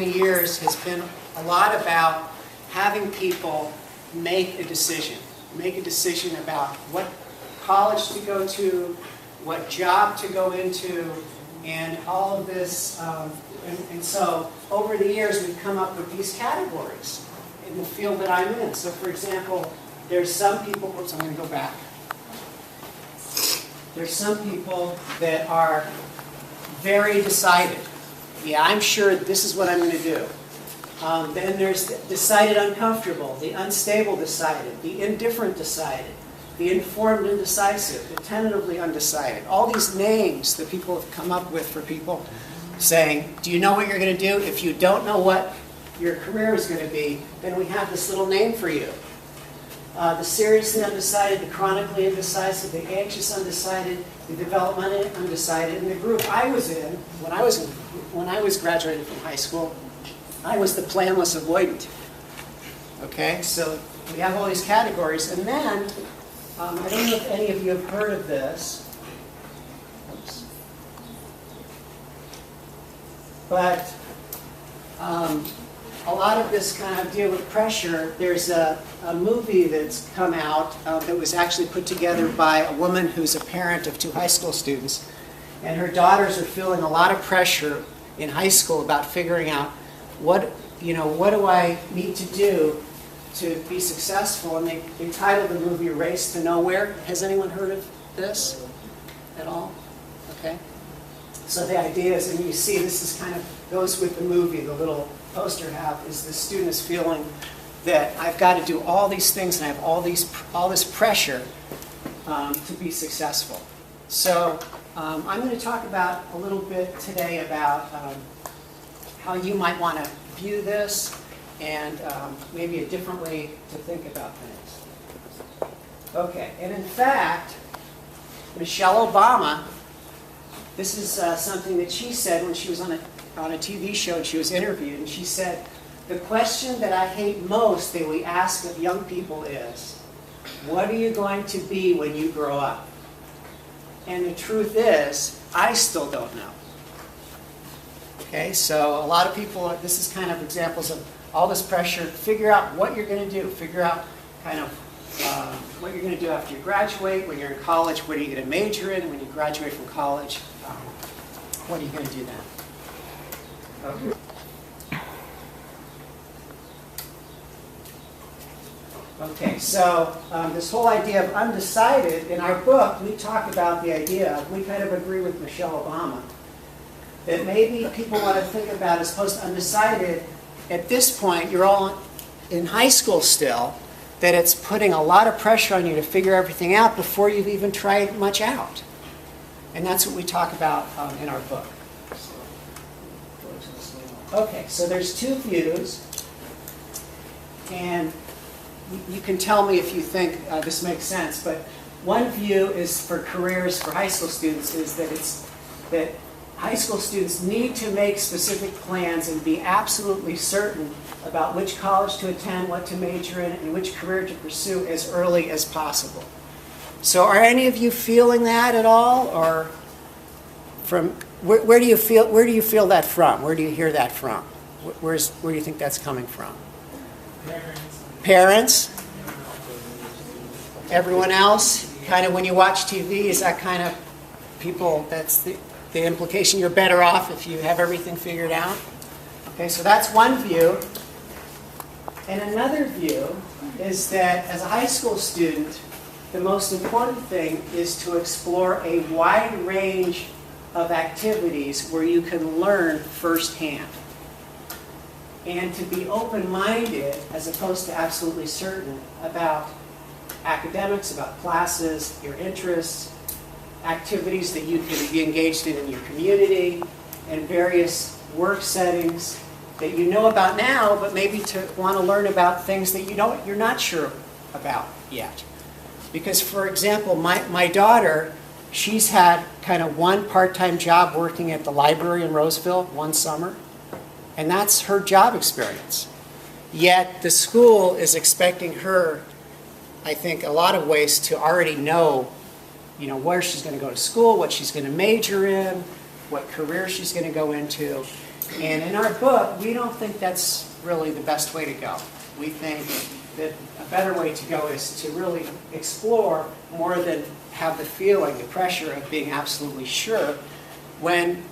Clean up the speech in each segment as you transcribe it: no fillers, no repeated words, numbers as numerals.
many years has been a lot about having people make a decision about what college to go to, what job to go into, and all of this. And so over the years, we've come up with these categories in the field that I'm in. So for example, there's some people, oops, I'm going to go back. There's some people that are very decided. Yeah, I'm sure this is what I'm going to do. Then there's decided uncomfortable, the unstable decided, the indifferent decided, the informed indecisive, the tentatively undecided. All these names that people have come up with for people saying, do you know what you're going to do? If you don't know what your career is going to be, then we have this little name for you. The seriously undecided, the chronically indecisive, the anxious undecided, the developmentally undecided. And the group I was in, when I was graduating from high school, I was the planless avoidant. Okay, so we have all these categories. And then, I don't know if any of you have heard of this. Oops. But a lot of this kind of deal with pressure. There's a movie that's come out that was actually put together by a woman who's a parent of 2 high school students. And her daughters are feeling a lot of pressure in high school about figuring out what do I need to do to be successful. And they titled the movie Race to Nowhere. Has anyone heard of this at all? Okay. So the idea is, and you see this is kind of goes with the movie, the little poster have, is the student is feeling that I've got to do all these things and I have all this pressure to be successful. So I'm going to talk about a little bit today about how you might want to view this and maybe a different way to think about things. Okay, and in fact, Michelle Obama, this is something that she said when she was on a TV show and she was interviewed, and she said, the question that I hate most that we ask of young people is, what are you going to be when you grow up? And the truth is, I still don't know. Okay, so a lot of people, this is kind of examples of all this pressure. Figure out what you're going to do. Figure out kind of what you're going to do after you graduate. When you're in college, what are you going to major in? When you graduate from college, what are you going to do then? Okay. Okay, so this whole idea of undecided, in our book, we talk about the idea, we kind of agree with Michelle Obama, that maybe people want to think about as opposed to undecided, at this point, you're all in high school still, that it's putting a lot of pressure on you to figure everything out before you've even tried much out. And that's what we talk about in our book. Okay, so there's 2 views, and you can tell me if you think this makes sense, but one view is for careers for high school students is that high school students need to make specific plans and be absolutely certain about which college to attend, what to major in, and which career to pursue as early as possible. So are any of you feeling that at all, or from where do you feel that from? Where do you hear that from? Where do you think that's coming from? Parents? Everyone else? Kind of when you watch TV, is that kind of people, that's the implication you're better off if you have everything figured out? Okay, so that's one view. And another view is that as a high school student, the most important thing is to explore a wide range of activities where you can learn firsthand. And to be open-minded, as opposed to absolutely certain, about academics, about classes, your interests, activities that you can be engaged in your community, and various work settings that you know about now, but maybe to want to learn about things that you're not sure about yet. Because, for example, my daughter, she's had kind of one part-time job working at the library in Roseville one summer, and that's her job experience. Yet the school is expecting her, I think, a lot of ways to already know, where she's going to go to school, what she's going to major in, what career she's going to go into. And in our book, we don't think that's really the best way to go. We think that a better way to go is to really explore more than have the feeling, the pressure of being absolutely sure when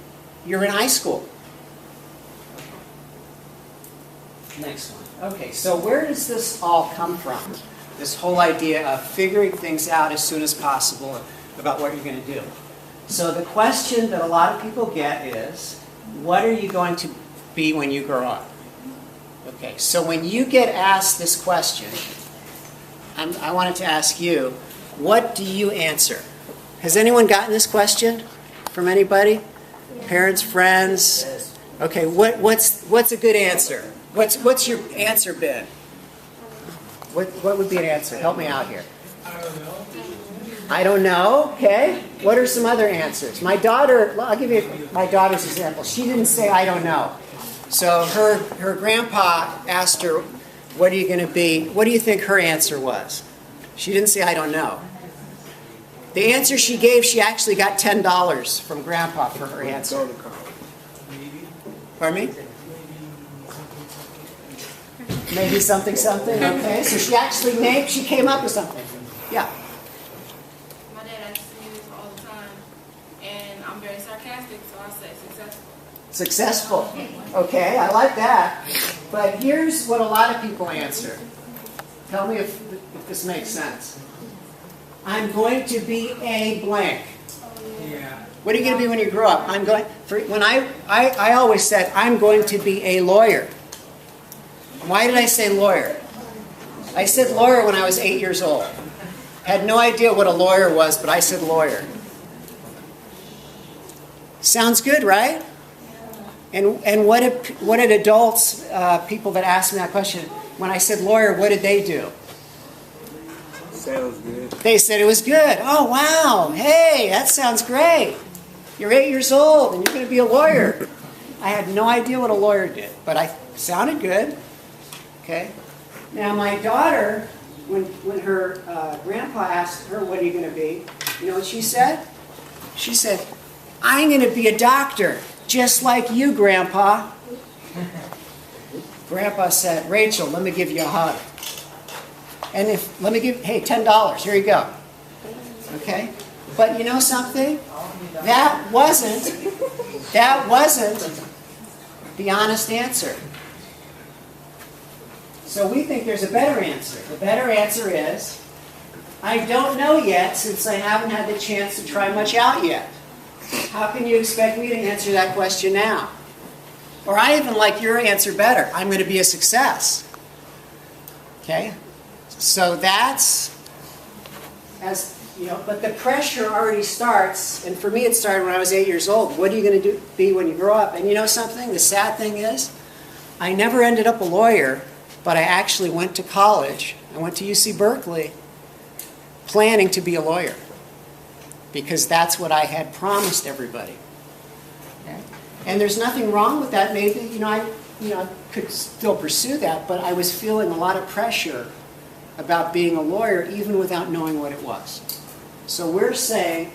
you're in high school. Next one. Okay, so where does this all come from? This whole idea of figuring things out as soon as possible about what you're going to do. So the question that a lot of people get is, what are you going to be when you grow up? Okay, so when you get asked this question, I wanted to ask you, what do you answer? Has anyone gotten this question from anybody? Parents, friends? Okay, what's a good answer? What's your answer been? What would be an answer? Help me out here. I don't know. I don't know. Okay. What are some other answers? My daughter, I'll give you my daughter's example. She didn't say I don't know. So her grandpa asked her, what are you going to be? What do you think her answer was? She didn't say I don't know. The answer she gave, she actually got $10 from grandpa for her answer. Pardon me? Maybe something. Okay. So she came up with something. Yeah. My dad asks me this all the time, and I'm very sarcastic, so I say successful. Successful. Okay, I like that. But here's what a lot of people answer. Tell me if this makes sense. I'm going to be a blank. Yeah. What are you going to be when you grow up? I always said I'm going to be a lawyer. Why did I say lawyer? I said lawyer when I was 8 years old. Had no idea what a lawyer was, but I said lawyer. Sounds good, right? And what did adults, people that asked me that question, when I said lawyer, what did they do? Said it was good. They said it was good. Oh, wow. Hey, that sounds great. You're 8 years old and you're going to be a lawyer. I had no idea what a lawyer did, but I sounded good. Okay. Now, my daughter, when her grandpa asked her, what are you going to be? You know what she said? She said, I'm going to be a doctor, just like you, Grandpa. Grandpa said, Rachel, let me give you a hug. And hey, $10, here you go. Okay? But you know something? That wasn't the honest answer. So we think there's a better answer. The better answer is, I don't know yet since I haven't had the chance to try much out yet. How can you expect me to answer that question now? Or I even like your answer better. I'm going to be a success. Okay? So that's, but the pressure already starts, and for me it started when I was 8 years old. What are you going to be when you grow up? And you know something? The sad thing is, I never ended up a lawyer, but I actually went to college. I went to UC Berkeley planning to be a lawyer because that's what I had promised everybody. Okay? And there's nothing wrong with that. Maybe, I could still pursue that, but I was feeling a lot of pressure about being a lawyer even without knowing what it was. So we're saying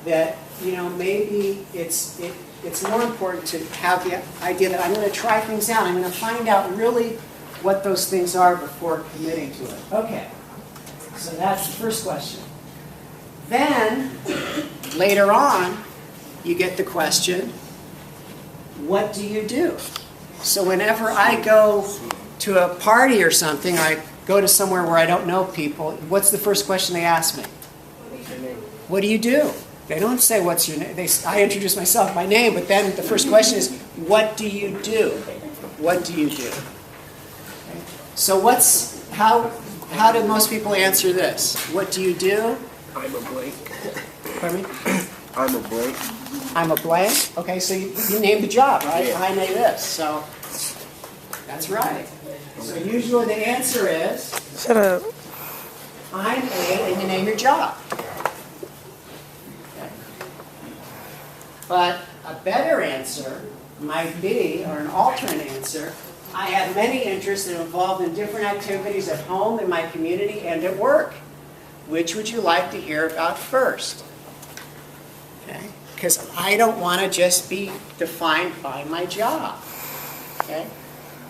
that, maybe it's more important to have the idea that I'm going to try things out. I'm going to find out really what those things are before committing to it. Okay, so that's the first question. Then, later on, you get the question, what do you do? So whenever I go to a party or something, or I go to somewhere where I don't know people, what's the first question they ask me? What do you do? They don't say, what's your name? I introduce myself by name, but then the first question is, what do you do? What do you do? Okay. So how do most people answer this? What do you do? I'm a blank. Pardon me? I'm a blank. I'm a blank? Okay, so you named the job, right? Yeah. I named this, so that's right. So usually the answer is, Shut up. I'm A, and you name your job. Okay. But a better answer might be, or an alternate answer, I have many interests that are involved in different activities at home, in my community, and at work. Which would you like to hear about first? Okay. because I don't want to just be defined by my job. Okay?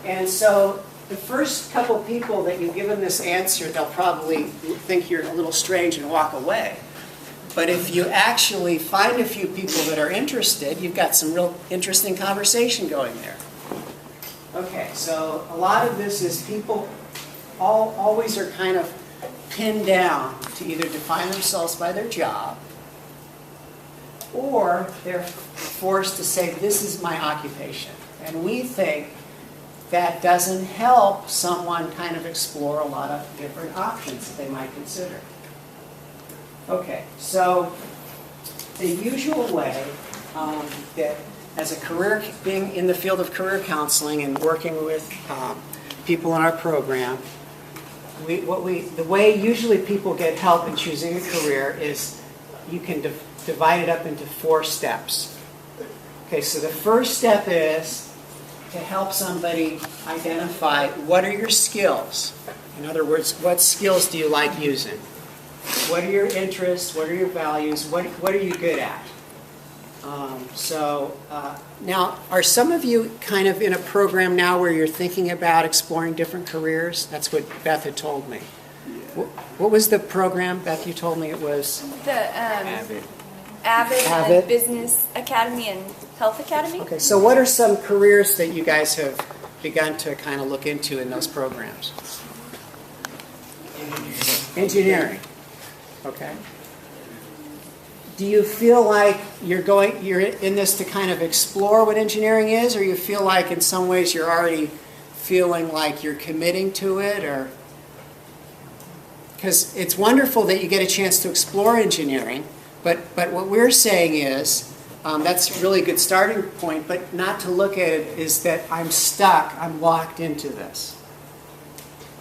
And so the first couple people that you give them this answer, they'll probably think you're a little strange and walk away. But if you actually find a few people that are interested, you've got some real interesting conversation going there. Okay, so a lot of this is people always are kind of pinned down to either define themselves by their job, or they're forced to say, this is my occupation. And we think that doesn't help someone kind of explore a lot of different options that they might consider. Okay, so the usual way that as a career, being in the field of career counseling and working with people in our program, the way usually people get help in choosing a career is you can divide it up into 4 steps. Okay, so the first step is to help somebody identify what are your skills. In other words, what skills do you like using? What are your interests? What are your values? What are you good at? Now, are some of you kind of in a program now where you're thinking about exploring different careers? That's what Beth had told me. What was the program, Beth, you told me it was? The Avid Business Academy and Health Academy. Okay, so what are some careers that you guys have begun to kind of look into in those programs? Engineering. Okay. Do you feel like you're in this to kind of explore what engineering is, or you feel like in some ways you're already feeling like you're committing to it, or? Because it's wonderful that you get a chance to explore engineering, but what we're saying is, that's a really good starting point, but not to look at it is that I'm stuck, I'm locked into this.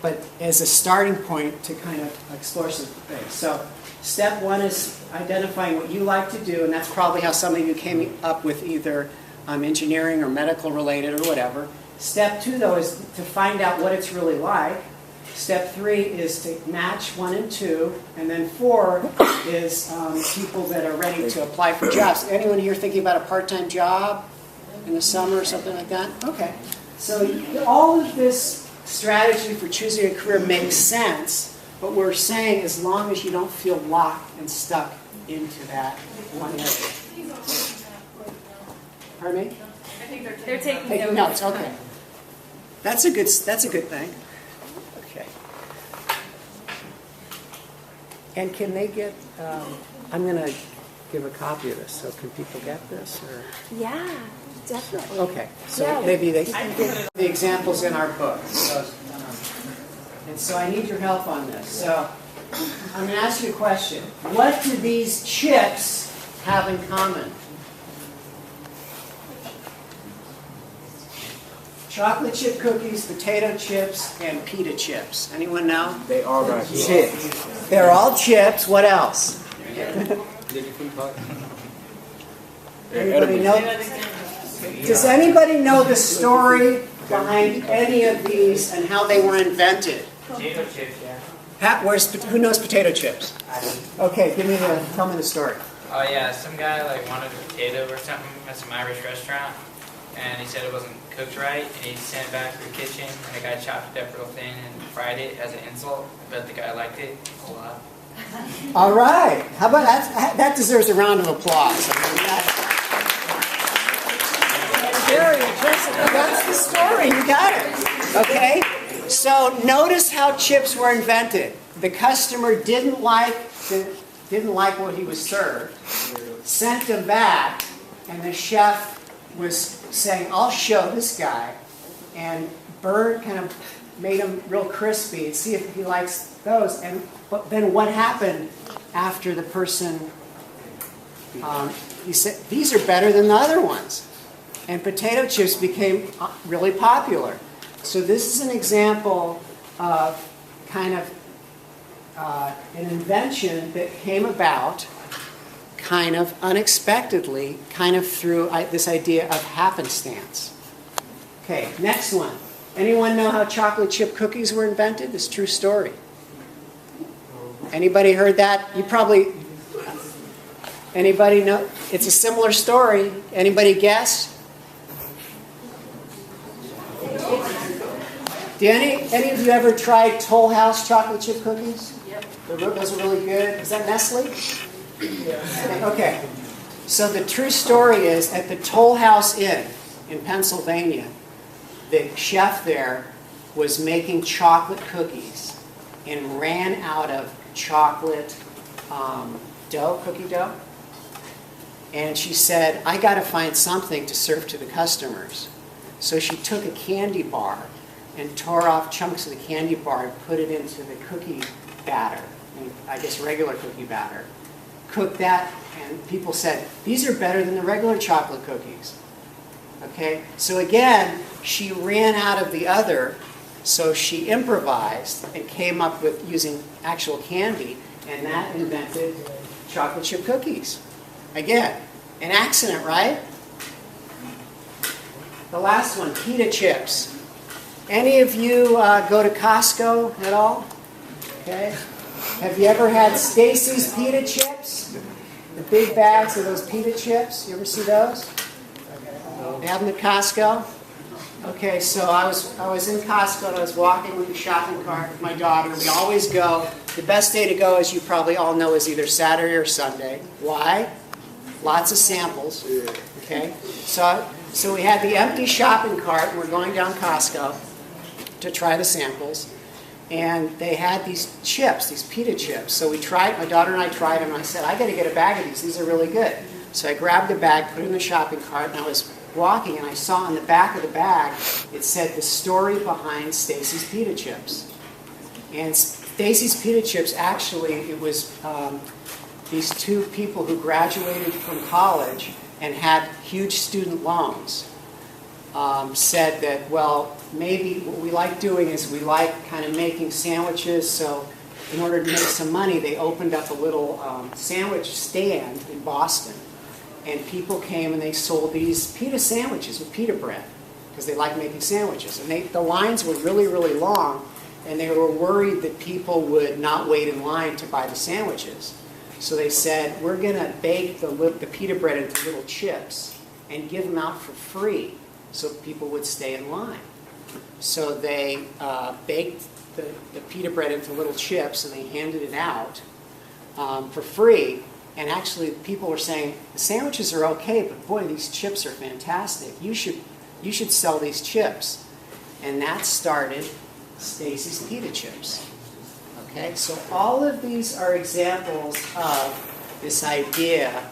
But as a starting point to kind of explore some things. So step 1 is identifying what you like to do, and that's probably how some of you came up with either engineering or medical related or whatever. Step 2, though, is to find out what it's really like. Step 3 is to match 1 and 2, and then 4 is people that are ready to apply for jobs. Anyone here thinking about a part-time job in the summer or something like that? Okay. So all of this strategy for choosing a career makes sense, but we're saying as long as you don't feel locked and stuck into that one area. Pardon me? I think They're taking notes. Okay. That's a good thing. Okay. And can they get? I'm going to give a copy of this. So can people get this? Or? Yeah, definitely. Okay. So Yeah. maybe they can get the examples in our book. And so I need your help on this. So I'm going to ask you a question. What do these chips have in common? Chocolate chip cookies, potato chips, and pita chips. Anyone know? They all got chips. They're all chips. What else? Anybody know? Does anybody know the story behind any of these and how they were invented? Potato chips, yeah. Pat, who knows potato chips? Okay, tell me the story. Oh yeah, some guy wanted a potato or something at some Irish restaurant, and he said it wasn't cooked right, and he sent it back to the kitchen, and the guy chopped it up real thin and fried it as an insult. But the guy liked it a lot. All right, how about that deserves a round of applause. Very impressive. That's the story. You got it. Okay. So notice how chips were invented. The customer didn't like what he was served, sent him back, and the chef was saying, "I'll show this guy," and kind of made them real crispy and see if he likes those. But then what happened after the person? He said, "These are better than the other ones," and potato chips became really popular. So this is an example of kind of an invention that came about kind of unexpectedly, kind of through this idea of happenstance. Okay, next one. Anyone know how chocolate chip cookies were invented? This is a true story. Anybody heard that? You probably... Anybody know? It's a similar story. Anybody guess? Do any of you ever tried Toll House chocolate chip cookies? Yep. Those are really good. Is that Nestle? Yeah. Okay. So the true story is at the Toll House Inn in Pennsylvania, the chef there was making chocolate cookies and ran out of chocolate dough, cookie dough. And she said, I got to find something to serve to the customers. So she took a candy bar and tore off chunks of the candy bar and put it into the cookie batter, I guess regular cookie batter. Cooked that, and people said, these are better than the regular chocolate cookies. Okay, so again, she ran out of the other, so she improvised and came up with using actual candy, and that invented chocolate chip cookies. Again, an accident, right? The last one, pita chips. Any of you go to Costco at all? Okay. Have you ever had Stacy's pita chips? The big bags of those pita chips. You ever see those? They have them at Costco. Okay, so I was in Costco and I was walking with the shopping cart with my daughter. We always go. The best day to go, as you probably all know, is either Saturday or Sunday. Why? Lots of samples. Okay, so we had the empty shopping cart and we're going down Costco to try the samples. And they had these chips, these pita chips. So we tried, my daughter and I tried them, and I said, I got to get a bag of these. These are really good. So I grabbed the bag, put it in the shopping cart, and I was walking, and I saw on the back of the bag, it said the story behind Stacy's pita chips. And Stacy's pita chips, actually, it was these two people who graduated from college and had huge student loans. Said that, well, maybe what we like doing is we like kind of making sandwiches, so in order to make some money, they opened up a little sandwich stand in Boston, and people came and they sold these pita sandwiches with pita bread, because they like making sandwiches. And the lines were really, really long, and they were worried that people would not wait in line to buy the sandwiches. So they said, we're going to bake the pita bread into little chips and give them out for free, so people would stay in line. So they baked the pita bread into little chips and they handed it out for free. And actually people were saying, the sandwiches are okay, but boy, these chips are fantastic. You should sell these chips. And that started Stacy's Pita Chips. Okay, so all of these are examples of this idea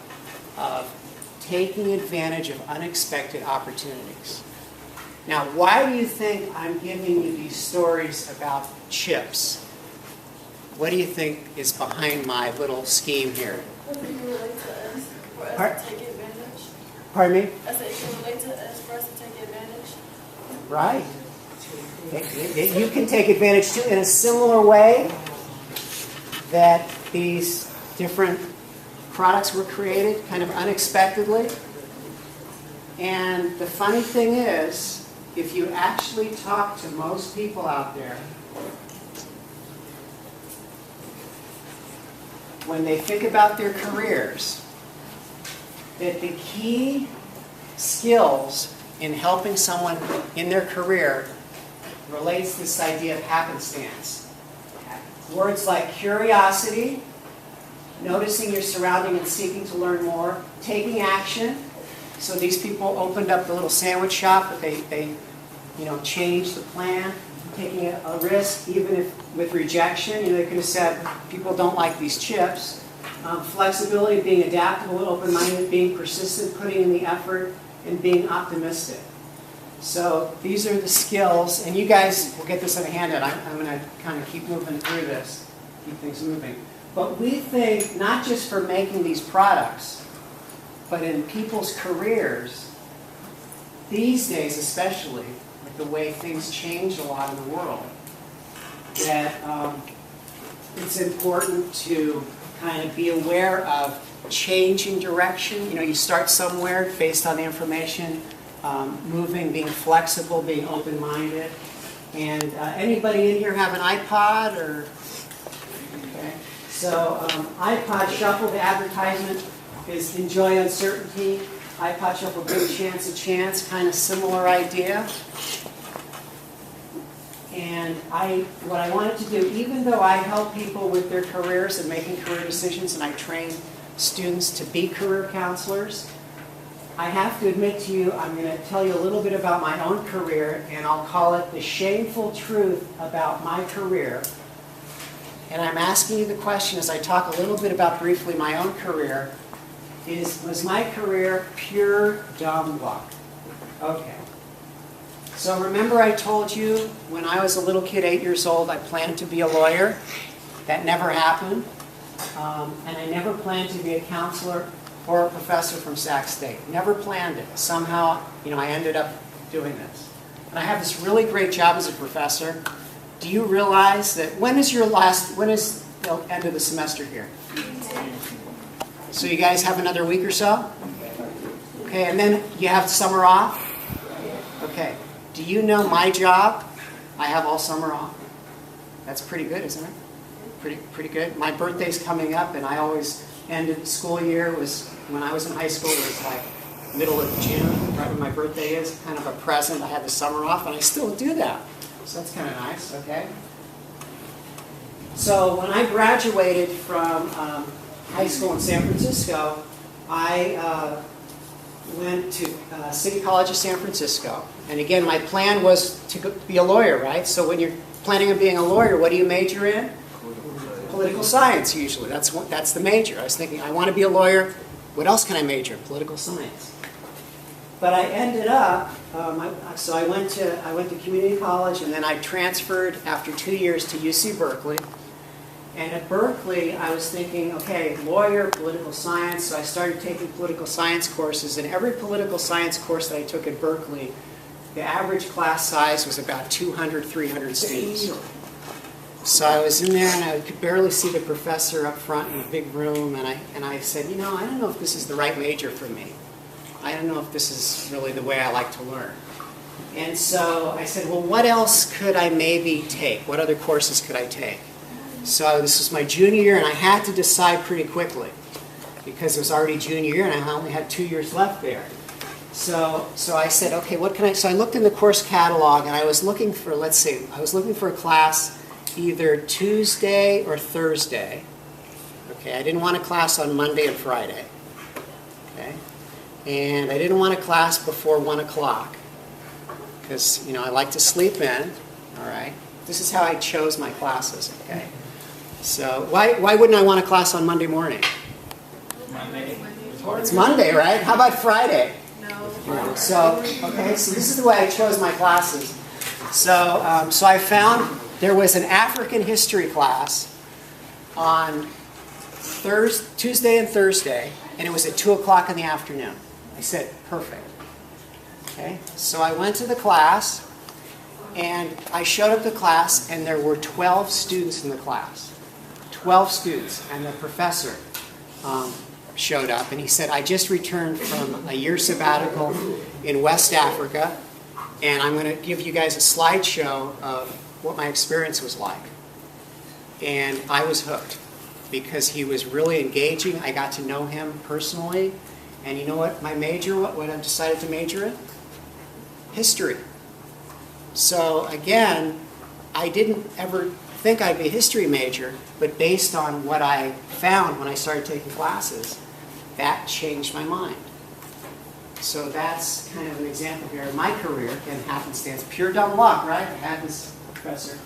of taking advantage of unexpected opportunities. Now, why do you think I'm giving you these stories about chips? What do you think is behind my little scheme here? What do you relate to us for us to take advantage? Pardon me? I said, you relate to us for us to take advantage? Right. You can take advantage too in a similar way that these different products were created kind of unexpectedly. And the funny thing is, if you actually talk to most people out there, when they think about their careers, that the key skills in helping someone in their career relates to this idea of happenstance. Words like curiosity, noticing your surrounding and seeking to learn more, taking action. So these people opened up the little sandwich shop, but they changed the plan, taking a risk, even if with rejection. They could have said, people don't like these chips. Flexibility, being adaptable, open-minded, being persistent, putting in the effort, and being optimistic. So these are the skills, and you guys will get this in a handout. I'm going to kind of keep moving through this, keep things moving. But we think, not just for making these products, but in people's careers, these days especially, with the way things change a lot in the world, that it's important to kind of be aware of changing direction. You start somewhere based on the information, moving, being flexible, being open-minded. And anybody in here have an iPod? Or okay. So iPod Shuffle, the advertisement is enjoy uncertainty. I patch up a big chance a chance, kind of similar idea. And what I wanted to do, even though I help people with their careers and making career decisions, and I train students to be career counselors, I have to admit to you, I'm going to tell you a little bit about my own career, and I'll call it the shameful truth about my career. And I'm asking you the question as I talk a little bit about briefly my own career, was my career pure dumb luck? Okay. So remember I told you when I was a little kid, 8 years old, I planned to be a lawyer. That never happened. And I never planned to be a counselor or a professor from Sac State. Never planned it. Somehow, I ended up doing this. And I have this really great job as a professor. Do you realize that when is the end of the semester here? So you guys have another week or so? Okay, and then you have summer off? Okay. Do you know my job? I have all summer off. That's pretty good, isn't it? Pretty good. My birthday's coming up, and I always ended the school year when I was in high school, it was like middle of June, right when my birthday is, kind of a present. I had the summer off, and I still do that. So that's kind of nice, okay? So when I graduated from high school in San Francisco, I went to City College of San Francisco. And again, my plan was to be a lawyer, right? So when you're planning on being a lawyer, what do you major in? Political science, usually. That's the major. I was thinking, I want to be a lawyer. What else can I major in? Political science. But I ended up, so I went to community college, and then I transferred after 2 years to UC Berkeley. And at Berkeley, I was thinking, okay, lawyer, political science. So I started taking political science courses. And every political science course that I took at Berkeley, the average class size was about 200, 300 students. So I was in there, and I could barely see the professor up front in a big room. And I said, I don't know if this is the right major for me. I don't know if this is really the way I like to learn. And so I said, well, what else could I maybe take? What other courses could I take? So this was my junior year, and I had to decide pretty quickly because it was already junior year, and I only had 2 years left there. So I said, okay, what can I? So I looked in the course catalog, and I was looking for, I was looking for a class either Tuesday or Thursday. Okay, I didn't want a class on Monday and Friday. Okay, and I didn't want a class before 1 o'clock because I like to sleep in. All right, this is how I chose my classes. Okay. So why wouldn't I want a class on Monday morning? Monday. It's Monday, right? How about Friday? No. So this is the way I chose my classes. So I found there was an African history class on Tuesday and Thursday, and it was at 2 o'clock in the afternoon. I said, perfect. Okay, so I went to the class, and I showed up to class, and there were 12 students in the class. 12 students, and the professor showed up, and he said, I just returned from a year sabbatical in West Africa, and I'm going to give you guys a slideshow of what my experience was like. And I was hooked because he was really engaging. I got to know him personally, and you know what my major, what I decided to major in? History. So again, I didn't ever think I'd be a history major, but based on what I found when I started taking classes, that changed my mind. So that's kind of an example here of my career, again, happenstance, pure dumb luck, right? I had this professor.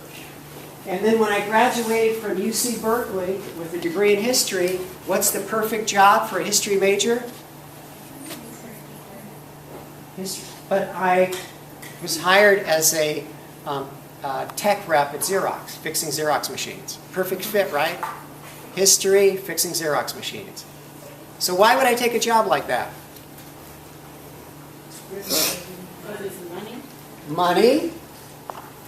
And then when I graduated from UC Berkeley with a degree in history, what's the perfect job for a history major? History. But I was hired as a tech rep at Xerox, fixing Xerox machines. Perfect fit, right? History, fixing Xerox machines. So why would I take a job like that? Money.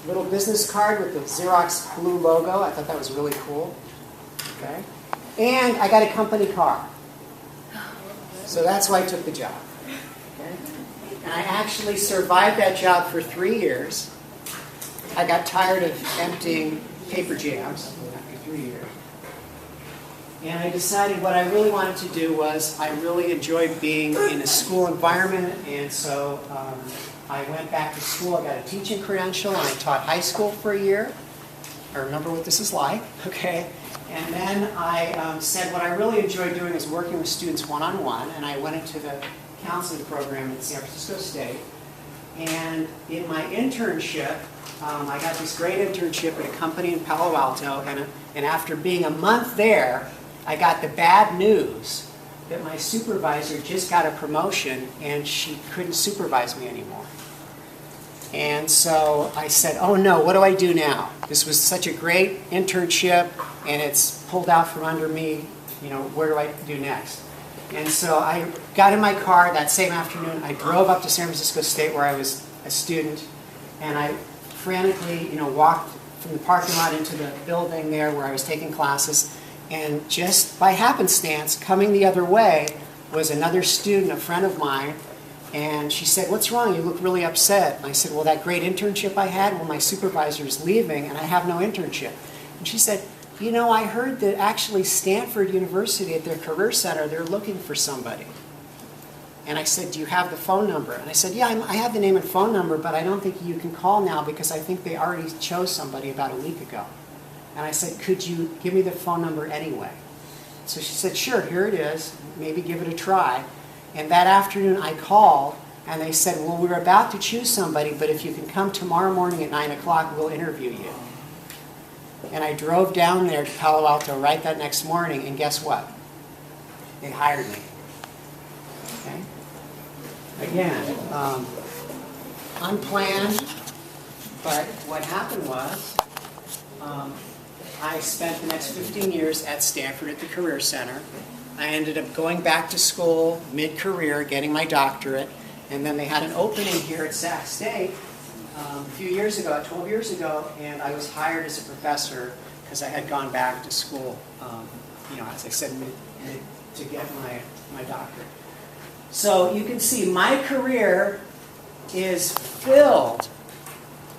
Little business card with the Xerox blue logo. I thought that was really cool. Okay. And I got a company car. So that's why I took the job. Okay. And I actually survived that job for 3 years. I got tired of emptying paper jams after 3 years. And I decided what I really wanted to do was, I really enjoyed being in a school environment, and so I went back to school. I got a teaching credential, and I taught high school for a year. I remember what this is like, okay? And then I said what I really enjoyed doing is working with students one-on-one, and I went into the counseling program at San Francisco State. And in my internship, I got this great internship at a company in Palo Alto, and after being a month there, I got the bad news that my supervisor just got a promotion and she couldn't supervise me anymore. And so I said, oh no, what do I do now? This was such a great internship and it's pulled out from under me, where do I do next? And so I got in my car that same afternoon. I drove up to San Francisco State where I was a student, and I frantically, walked from the parking lot into the building there where I was taking classes. And just by happenstance, coming the other way was another student, a friend of mine, and she said, what's wrong? You look really upset. And I said, well, that great internship I had, well, my supervisor is leaving and I have no internship. And she said, I heard that actually Stanford University at their career center, they're looking for somebody. And I said, do you have the phone number? And I said, yeah, I have the name and phone number, but I don't think you can call now because I think they already chose somebody about a week ago. And I said, could you give me the phone number anyway? So she said, sure, here it is. Maybe give it a try. And that afternoon I called, and they said, well, we're about to choose somebody, but if you can come tomorrow morning at 9 o'clock, we'll interview you. And I drove down there to Palo Alto right that next morning, and guess what? They hired me. Okay? Again, unplanned, but what happened was, I spent the next 15 years at Stanford at the Career Center. I ended up going back to school mid-career, getting my doctorate, and then they had an opening here at Sac State a few years ago, 12 years ago, and I was hired as a professor because I had gone back to school, as I said, to get my doctorate. So you can see my career is filled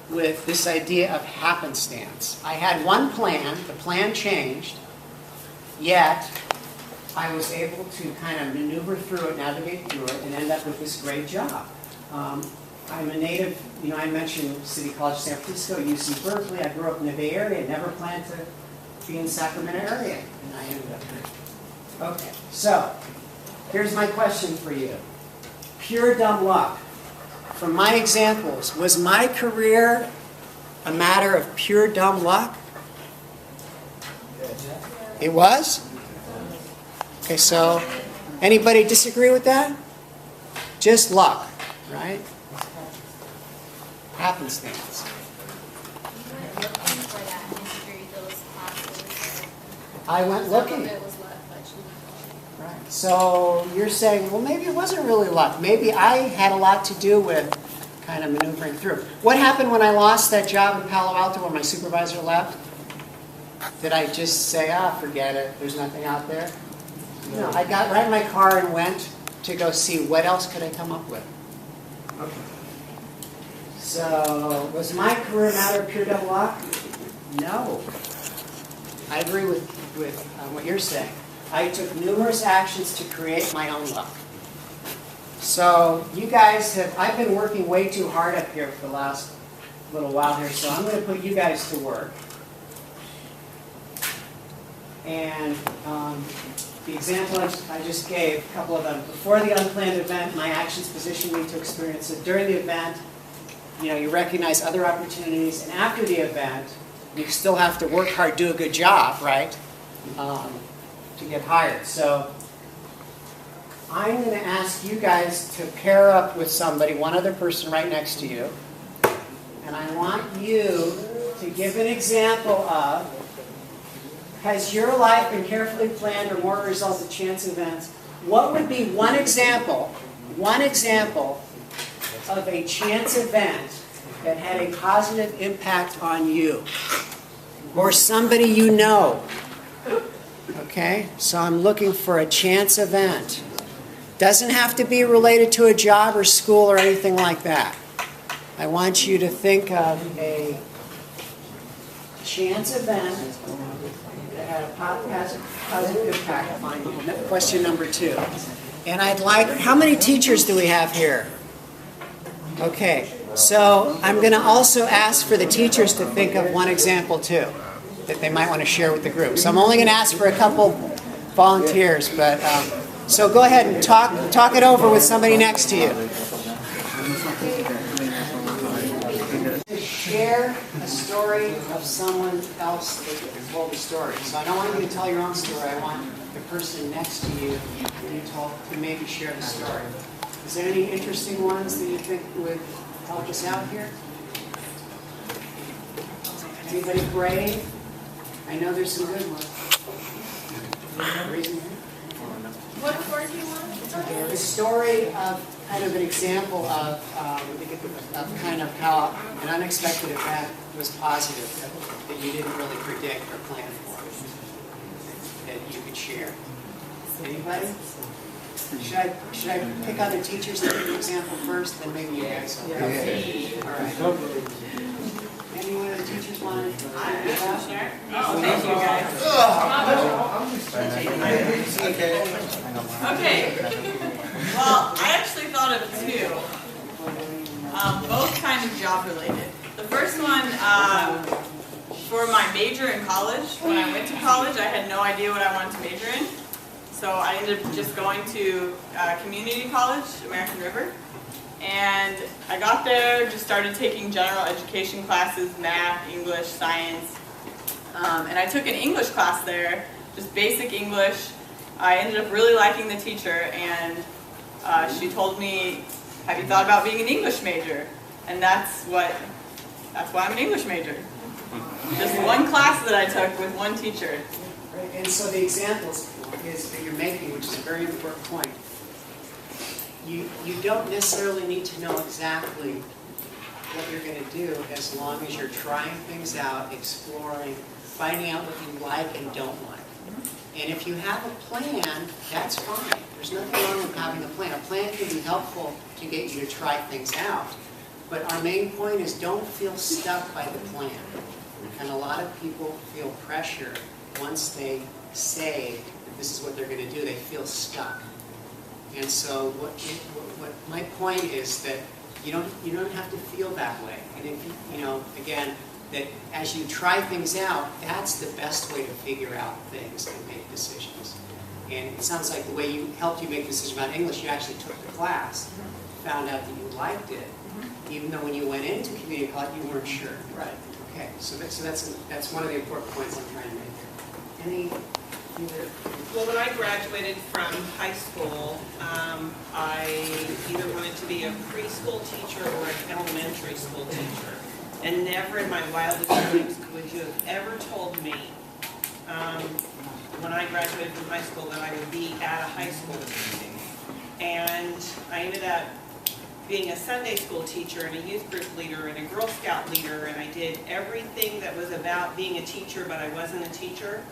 with this idea of happenstance. I had one plan, the plan changed, yet I was able to kind of maneuver through it, navigate through it, and end up with this great job. I'm a native, I mentioned City College San Francisco, UC Berkeley. I grew up in the Bay Area, never planned to be in the Sacramento area, and I ended up here. Okay, so here's my question for you. Pure dumb luck. From my examples, was my career a matter of pure dumb luck? It was? Okay, so anybody disagree with that? Just luck, right? Happenstance. I went looking. Right. So you're saying, well, maybe it wasn't really luck. Maybe I had a lot to do with kind of maneuvering through. What happened when I lost that job in Palo Alto when my supervisor left? Did I just say, forget it, there's nothing out there? No, I got right in my car and went to go see what else could I come up with. Okay. So, was my career a matter of pure dumb luck? No. I agree with what you're saying. I took numerous actions to create my own luck. So, you guys I've been working way too hard up here for the last little while here, so I'm going to put you guys to work. And the example I just gave, a couple of them. Before the unplanned event, my actions positioned me to experience it. During the event, you recognize other opportunities. And after the event, you still have to work hard, do a good job, right, to get hired. So I'm going to ask you guys to pair up with somebody, one other person right next to you. And I want you to give an example of, has your life been carefully planned or more a result of chance events? What would be one example of a chance event that had a positive impact on you or somebody you know? Okay, so I'm looking for a chance event. Doesn't have to be related to a job or school or anything like that. I want you to think of a chance event that had a positive impact on you. Question number 2. And I'd like, how many teachers do we have here? Okay, so I'm going to also ask for the teachers to think of one example too, that they might want to share with the group. So I'm only going to ask for a couple volunteers, but so go ahead and talk it over with somebody next to you. Share a story of someone else that told a story. So I don't want you to tell your own story. I want the person next to you to maybe share the story. Is there any interesting ones that you think would help us out here? Anybody brave? I know there's some good ones. What story do you want? The story of kind of an example of kind of how an unexpected event was positive that you didn't really predict or plan for that you could share. Anybody? Should I pick other teachers to give an example first, then maybe you guys? Okay. All right. Any one of the teachers want to? Sure. Oh, thank you guys. Okay. Well, I actually thought of 2, both kind of job related. The first one, for my major in college. When I went to college, I had no idea what I wanted to major in. So I ended up just going to community college, American River. And I got there, just started taking general education classes, math, English, science. And I took an English class there, just basic English. I ended up really liking the teacher, and she told me, have you thought about being an English major? And that's why I'm an English major. Just one class that I took with one teacher. Right. And so the examples that you're making, which is a very important point, you don't necessarily need to know exactly what you're going to do as long as you're trying things out, exploring, finding out what you like and don't like. And if you have a plan, that's fine. There's nothing wrong with having a plan. A plan can be helpful to get you to try things out. But our main point is don't feel stuck by the plan. And a lot of people feel pressure once they say that this is what they're going to do. They feel stuck. And so what my point is that you don't have to feel that way. And if again, that as you try things out, that's the best way to figure out things and make decisions. And it sounds like the way you helped you make a decision about English, you actually took the class, found out that you liked it, even though when you went into community college, you weren't sure. Right. Okay. So that's one of the important points I'm trying to make here. Well, when I graduated from high school, I either wanted to be a preschool teacher or an elementary school teacher. And never in my wildest dreams would you have ever told me when I graduated from high school that I would be at a high school meeting. And I ended up being a Sunday school teacher and a youth group leader and a Girl Scout leader, and I did everything that was about being a teacher, but I wasn't a teacher.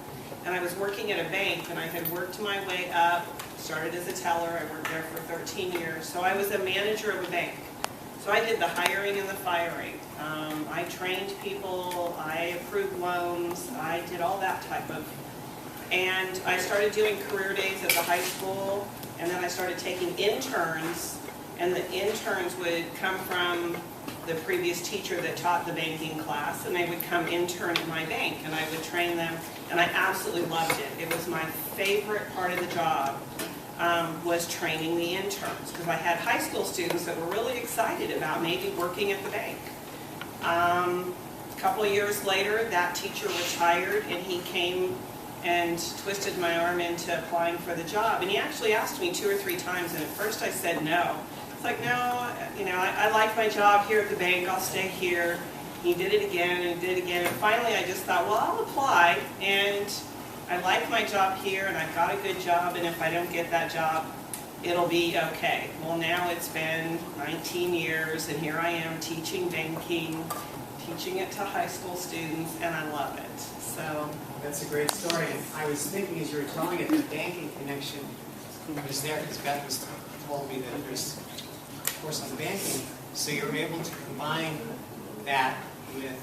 And I was working at a bank, and I had worked my way up, started as a teller. I worked there for 13 years. So I was a manager of a bank. So I did the hiring and the firing. I trained people, I approved loans, I did all that type of. And I started doing career days at the high school, and then I started taking interns, and the interns would come from the previous teacher that taught the banking class, and they would come intern at my bank, and I would train them, and I absolutely loved it. It was my favorite part of the job, was training the interns, because I had high school students that were really excited about maybe working at the bank. A couple of years later, that teacher retired, and he came and twisted my arm into applying for the job, and he actually asked me 2 or 3 times, and at first I said no. It's like, no, I like my job here at the bank, I'll stay here. He did it again and did it again, and finally I just thought, well, I'll apply, and I like my job here, and I've got a good job, and if I don't get that job, it'll be okay. Well, now it's been 19 years, and here I am teaching banking, teaching it to high school students, and I love it. So that's a great story. And I was thinking as you were telling it, the banking connection was there because Beth was told me that there's a course on banking, so you were able to combine that with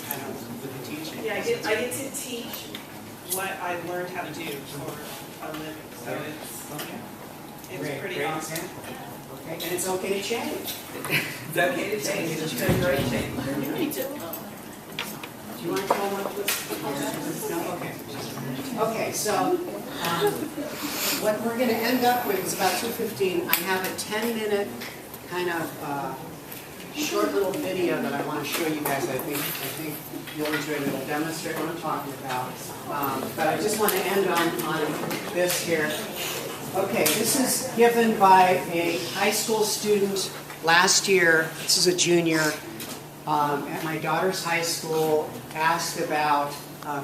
kind of with the teaching. yeah, I get to teach what I learned how to do for a living. So it's Great, pretty great awesome. example. Okay, and it's okay to change. It's okay to change. It's been a great change. Do you want to come up with? No, okay. Okay, so what we're going to end up with is about 2:15. I have a 10-minute kind of short little video that I want to show you guys. I think you'll enjoy it. It'll demonstrate what I'm talking about. But I just want to end on this here. Okay, this is given by a high school student last year. This is a junior at my daughter's high school. Asked about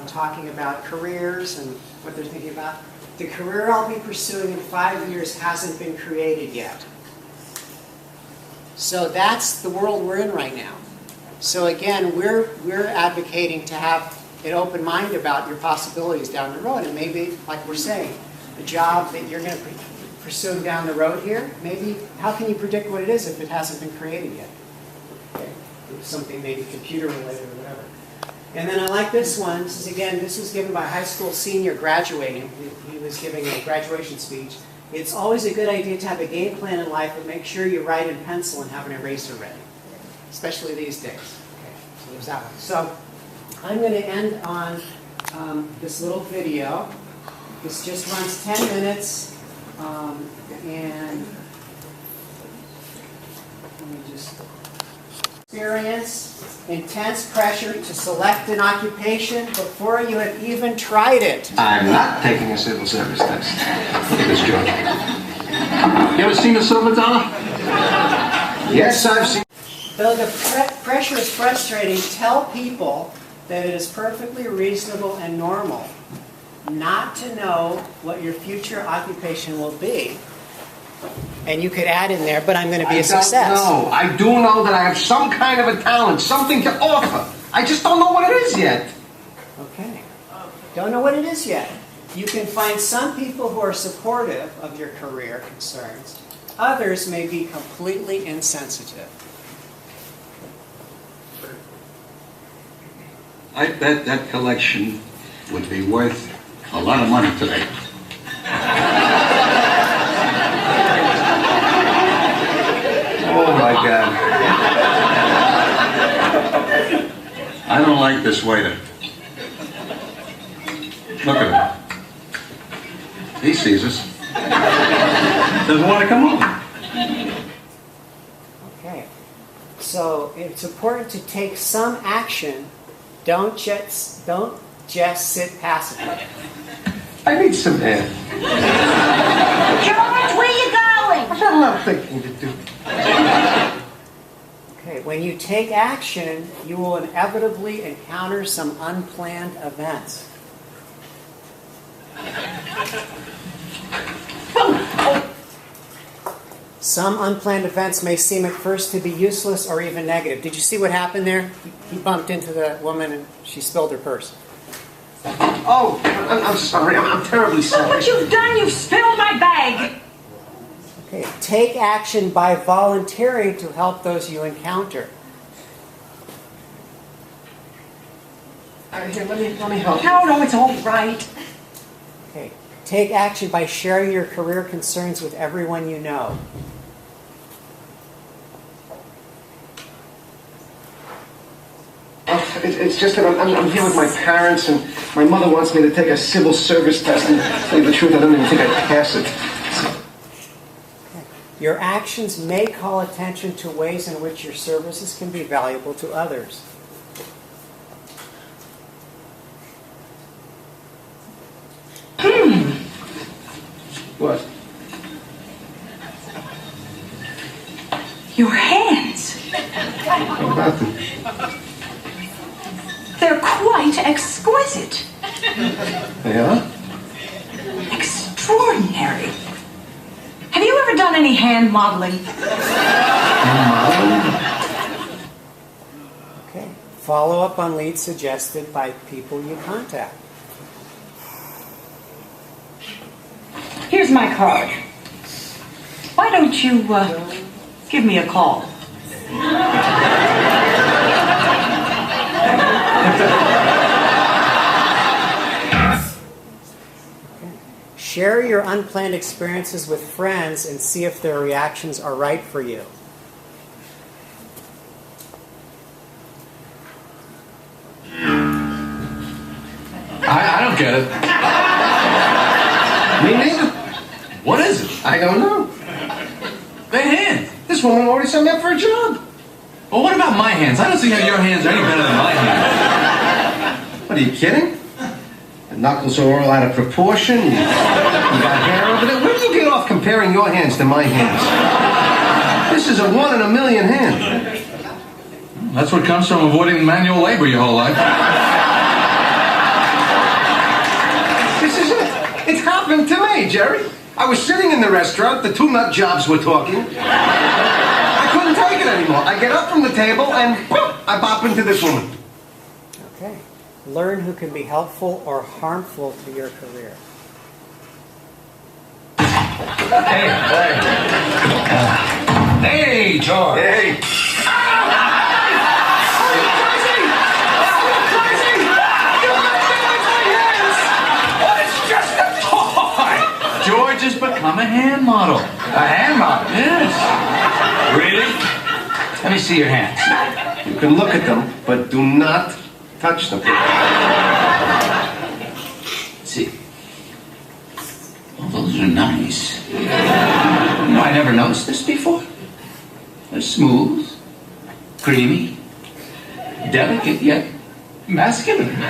talking about careers and what they're thinking about. The career I'll be pursuing in 5 years hasn't been created yet. So that's the world we're in right now. So again, we're advocating to have an open mind about your possibilities down the road, and maybe, like we're saying, the job that you're going to pursue down the road here, maybe how can you predict what it is if it hasn't been created yet? Okay. Something maybe computer related or whatever. And then I like this one. This is given by a high school senior graduating. He was giving a graduation speech. It's always a good idea to have a game plan in life, but make sure you write in pencil and have an eraser ready, especially these days. Okay, so there's that one. So I'm going to end on this little video. This just runs 10 minutes, and let me just experience intense pressure to select an occupation before you have even tried it. I'm not taking a civil service test. Look at this joke. You ever seen a silver dollar? Yes, I've seen. Though the pressure is frustrating, tell people that it is perfectly reasonable and normal not to know what your future occupation will be. And you could add in there, but I'm going to be a success. No, I do know that I have some kind of a talent, something to offer. I just don't know what it is yet. Okay. Don't know what it is yet. You can find some people who are supportive of your career concerns. Others may be completely insensitive. I bet that collection would be worth a lot of money today. Oh my God. I don't like this waiter. Look at him. He sees us. Doesn't want to come over. Okay. So it's important to take some action. Don't just sit passively. I need some air. George, where you going? I've got a lot of thinking to do. Okay, when you take action, you will inevitably encounter some unplanned events. Some unplanned events may seem at first to be useless or even negative. Did you see what happened there? He bumped into the woman and she spilled her purse. Oh, I'm sorry. I'm terribly Look sorry. what you've done. You've spilled my bag. Okay, take action by volunteering to help those you encounter. Here, let me help you. No, it's all right. Okay, take action by sharing your career concerns with everyone you know. It's just that I'm here with my parents, and my mother wants me to take a civil service test, and to tell you the truth, I don't even think I'd pass it. Your actions may call attention to ways in which your services can be valuable to others. What? Your hands. What about them? They're quite exquisite. They are? Extraordinary. Have you ever done any hand modeling? Okay. Follow up on leads suggested by people you contact. Here's my card. Why don't you give me a call? Share your unplanned experiences with friends and see if their reactions are right for you. I don't get it. Me neither. What is it? I don't know. The hands. This woman already sent me up for a job. Well, what about my hands? I don't see how your hands are any better than my hands. What, are you kidding? The knuckles are all out of proportion. You got hair over there. Where do you get off comparing your hands to my hands? This is a 1 in a million hand. That's what comes from avoiding manual labor your whole life. This is it. It's happened to me, Jerry. I was sitting in the restaurant, the two nut jobs were talking. I couldn't take it anymore. I get up from the table and boom, I bop into this woman. Okay. Learn who can be helpful or harmful to your career. Hey, George. Hey. George has become a hand model. A hand model? Yes. Really? Let me see your hands. You can look at them, but do not touch them. See. Well, those are nice. You know, I never noticed this before. They're smooth, creamy, delicate, yet masculine. All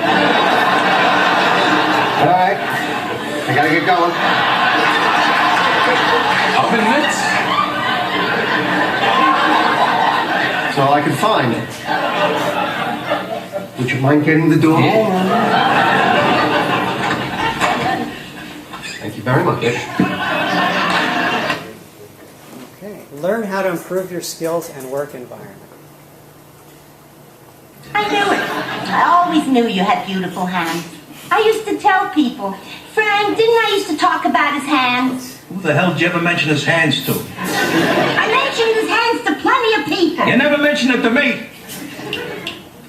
right. I gotta get going. Oven mitts? That's all I could find. Would you mind getting the door? Thank you very much. Okay. Learn how to improve your skills and work environment. I knew it. I always knew you had beautiful hands. I used to tell people, Frank, didn't I used to talk about his hands? Who the hell did you ever mention his hands to? I mentioned his hands to plenty of people. You never mentioned it to me.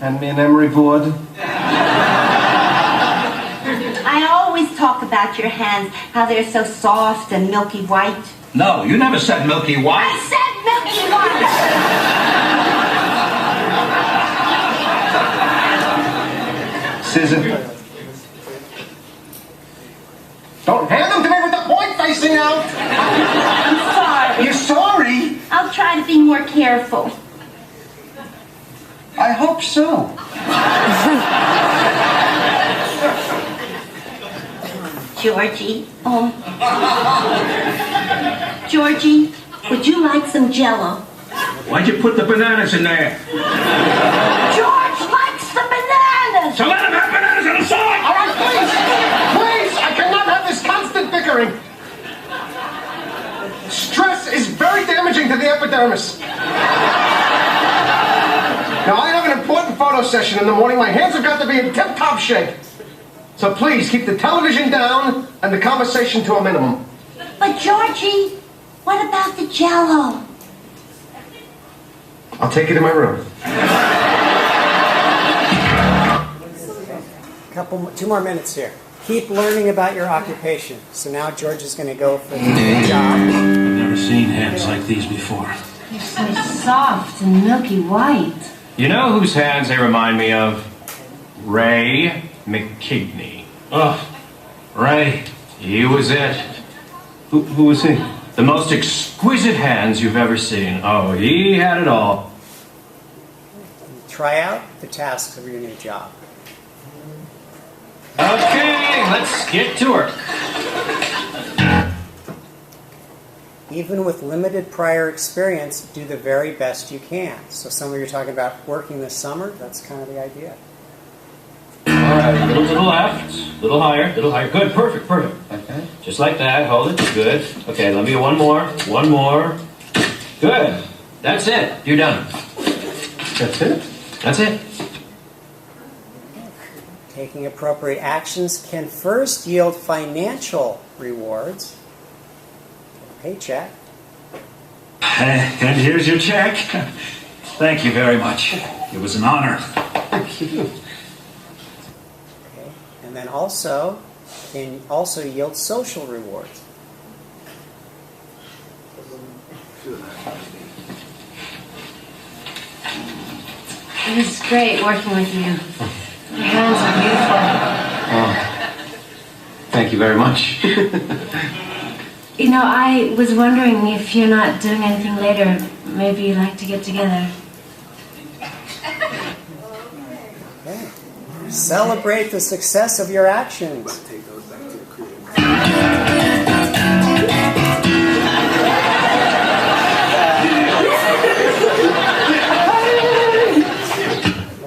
Hand me an emery board. I always talk about your hands, how they're so soft and milky white. No, you never said milky white. I said milky white! Scissor. Don't hand them to me with the point facing out. I'm sorry. You're sorry? I'll try to be more careful. I hope so. Georgie, Georgie, would you like some Jell-O? Why'd you put the bananas in there? George likes the bananas! So let him have bananas on the side! All right, please! Please! I cannot have this constant bickering. Stress is very damaging to the epidermis. Now, I have an important photo session in the morning. My hands have got to be in tip-top shape. So please, keep the television down and the conversation to a minimum. But Georgie, what about the Jell-O? I'll take it in my room. Two more minutes here. Keep learning about your occupation. So now George is going to go for the job. I've never seen hands like these before. They're so soft and milky white. You know whose hands they remind me of? Ray McKigney. Oh, Ray, he was it. who was he? The most exquisite hands you've ever seen. Oh, he had it all. Try out the tasks of your new job. Okay, let's get to work. Even with limited prior experience, do the very best you can. So some of you are talking about working this summer. That's kind of the idea. All right, a little left, little higher. Good, perfect. Okay. Just like that, hold it, good. Okay, let me get one more. Good. That's it, you're done. That's it? That's it. Taking appropriate actions can first yield financial rewards. Paycheck. And here's your check. Thank you very much. It was an honor. Okay. And then also, and also yield social rewards. It was great working with you. Your hands are beautiful. Oh, thank you very much. You know, I was wondering if you're not doing anything later, maybe you'd like to get together. Okay. Celebrate the success of your actions.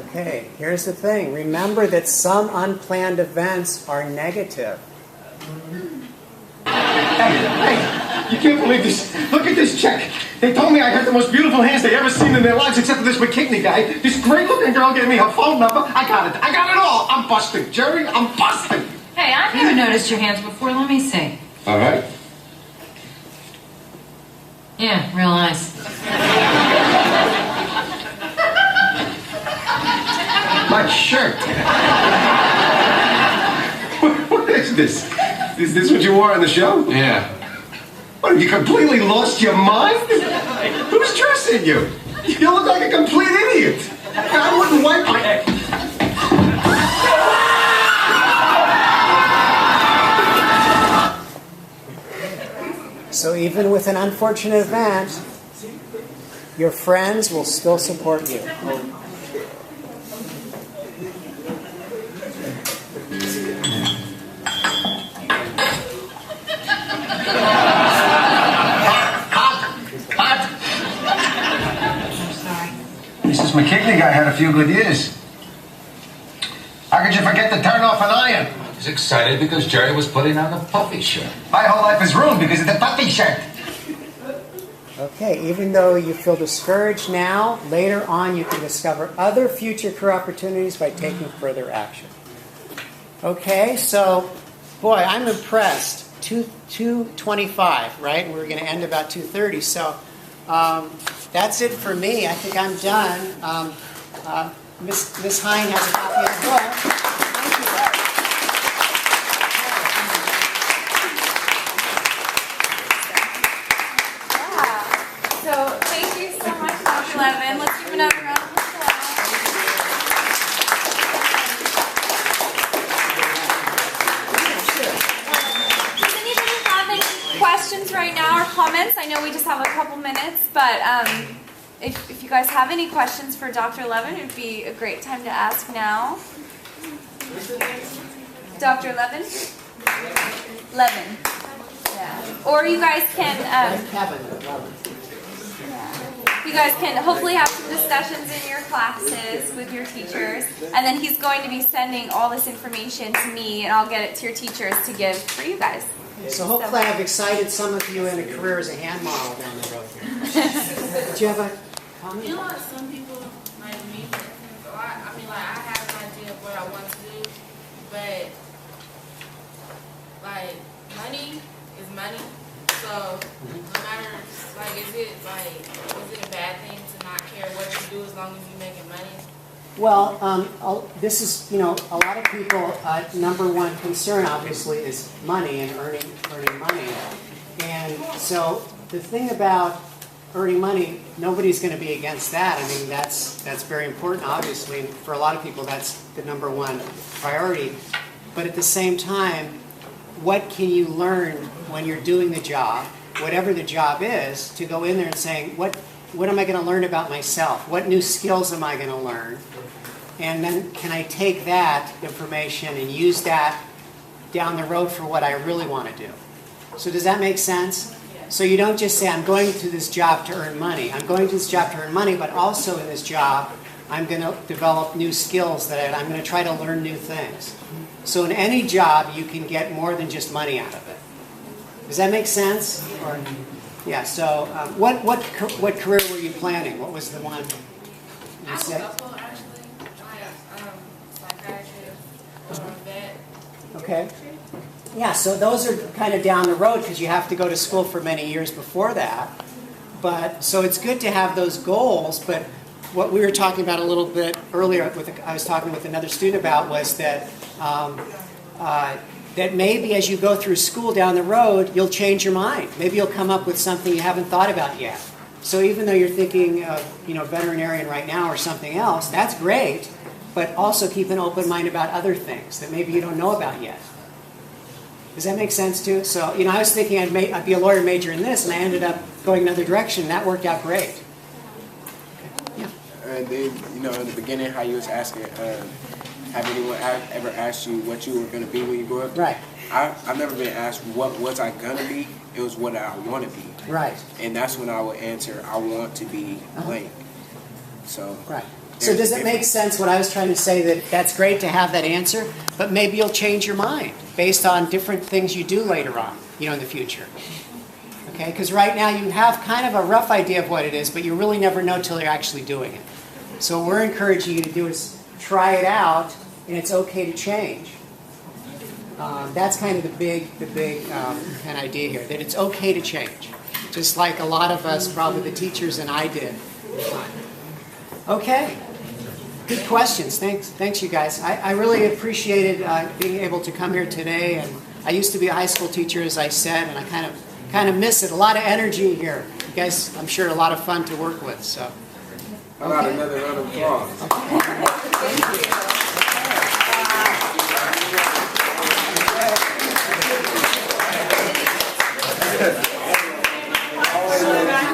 Okay, here's the thing. Remember that some unplanned events are negative. Hey, you can't believe this. Look at this check. They told me I had the most beautiful hands they ever seen in their lives, except for this McKinney guy. This great-looking girl gave me her phone number. I got it. I got it all. I'm busting. Jerry, I'm busting. Hey, I've never noticed your hands before. Let me see. All right. Yeah, real nice. My shirt. What is this? Is this what you wore on the show? Yeah. What, have you completely lost your mind? Who's dressing you? You look like a complete idiot. I wouldn't wipe my... So even with an unfortunate event, your friends will still support you. Mrs. McKinney guy had a few good years. How could you forget to turn off an iron? He's excited because Jerry was putting on a puffy shirt. My whole life is ruined because of the puffy shirt. Okay, even though you feel discouraged now, later on you can discover other future career opportunities by taking further action. Okay, so, boy, I'm impressed. 2:25, right? We're going to end about 2:30. So that's it for me. I think I'm done. Miss Hine has a copy of the book. Thank you. So thank you so much, Dr. Levin. Let's give another round of applause. Does anybody have any questions right now or comments? I know we just have a couple minutes, but if you guys have any questions for Dr. Levin, it would be a great time to ask now. Dr. Levin? Levin. Yeah. Or you guys can... You guys can hopefully have some discussions in your classes with your teachers, and then he's going to be sending all this information to me, and I'll get it to your teachers to give for you guys. So hopefully I've excited some of you in a career as a hand model down the road here. Did you have a comment? You know what, some people, like me, I mean, like, I have an idea of what I want to do, but, like, money is money. So, no matter, like, is it a bad thing to not care what you do as long as you're making money? Well, this is, a lot of people, number one concern, obviously, is money and earning money. And so the thing about earning money, nobody's going to be against that. I mean, that's very important, obviously. And for a lot of people, that's the number one priority. But at the same time, what can you learn when you're doing the job, whatever the job is, to go in there and saying, what am I going to learn about myself? What new skills am I going to learn? And then can I take that information and use that down the road for what I really want to do? So does that make sense? So you don't just say, I'm going to this job to earn money. I'm going to this job to earn money, but also in this job, I'm going to develop new skills that I'm going to try to learn new things. So in any job, you can get more than just money out of it. Does that make sense? Or, yeah. So what career were you planning? What was the one you said? Okay. Yeah, so those are kind of down the road because you have to go to school for many years before that. But so it's good to have those goals. But what we were talking about a little bit earlier, I was talking with another student about, was that that maybe as you go through school down the road, you'll change your mind. Maybe you'll come up with something you haven't thought about yet. So even though you're thinking of, veterinarian right now or something else, that's great, but also keep an open mind about other things that maybe you don't know about yet. Does that make sense too? So, I was thinking I'd be a lawyer major in this, and I ended up going another direction, and that worked out great. Yeah. And then, in the beginning, how you was asking, have anyone ever asked you what you were going to be when you grew up? Right. I've never been asked what was I going to be. It was what I want to be. Right. And that's when I would answer, I want to be blank. So. Right. So does it make sense what I was trying to say, that that's great to have that answer, but maybe you'll change your mind based on different things you do later on, in the future. Okay? Because right now you have kind of a rough idea of what it is, but you really never know till you're actually doing it. So what we're encouraging you to do is try it out, and it's okay to change. That's kind of the big kind of idea here, that it's okay to change. Just like a lot of us, probably the teachers and I did. Okay. Good questions. Thanks, you guys. I really appreciated being able to come here today. And I used to be a high school teacher, as I said, and I kind of miss it. A lot of energy here. You guys, I'm sure, a lot of fun to work with. So. How about another round of applause? Okay. Thank you.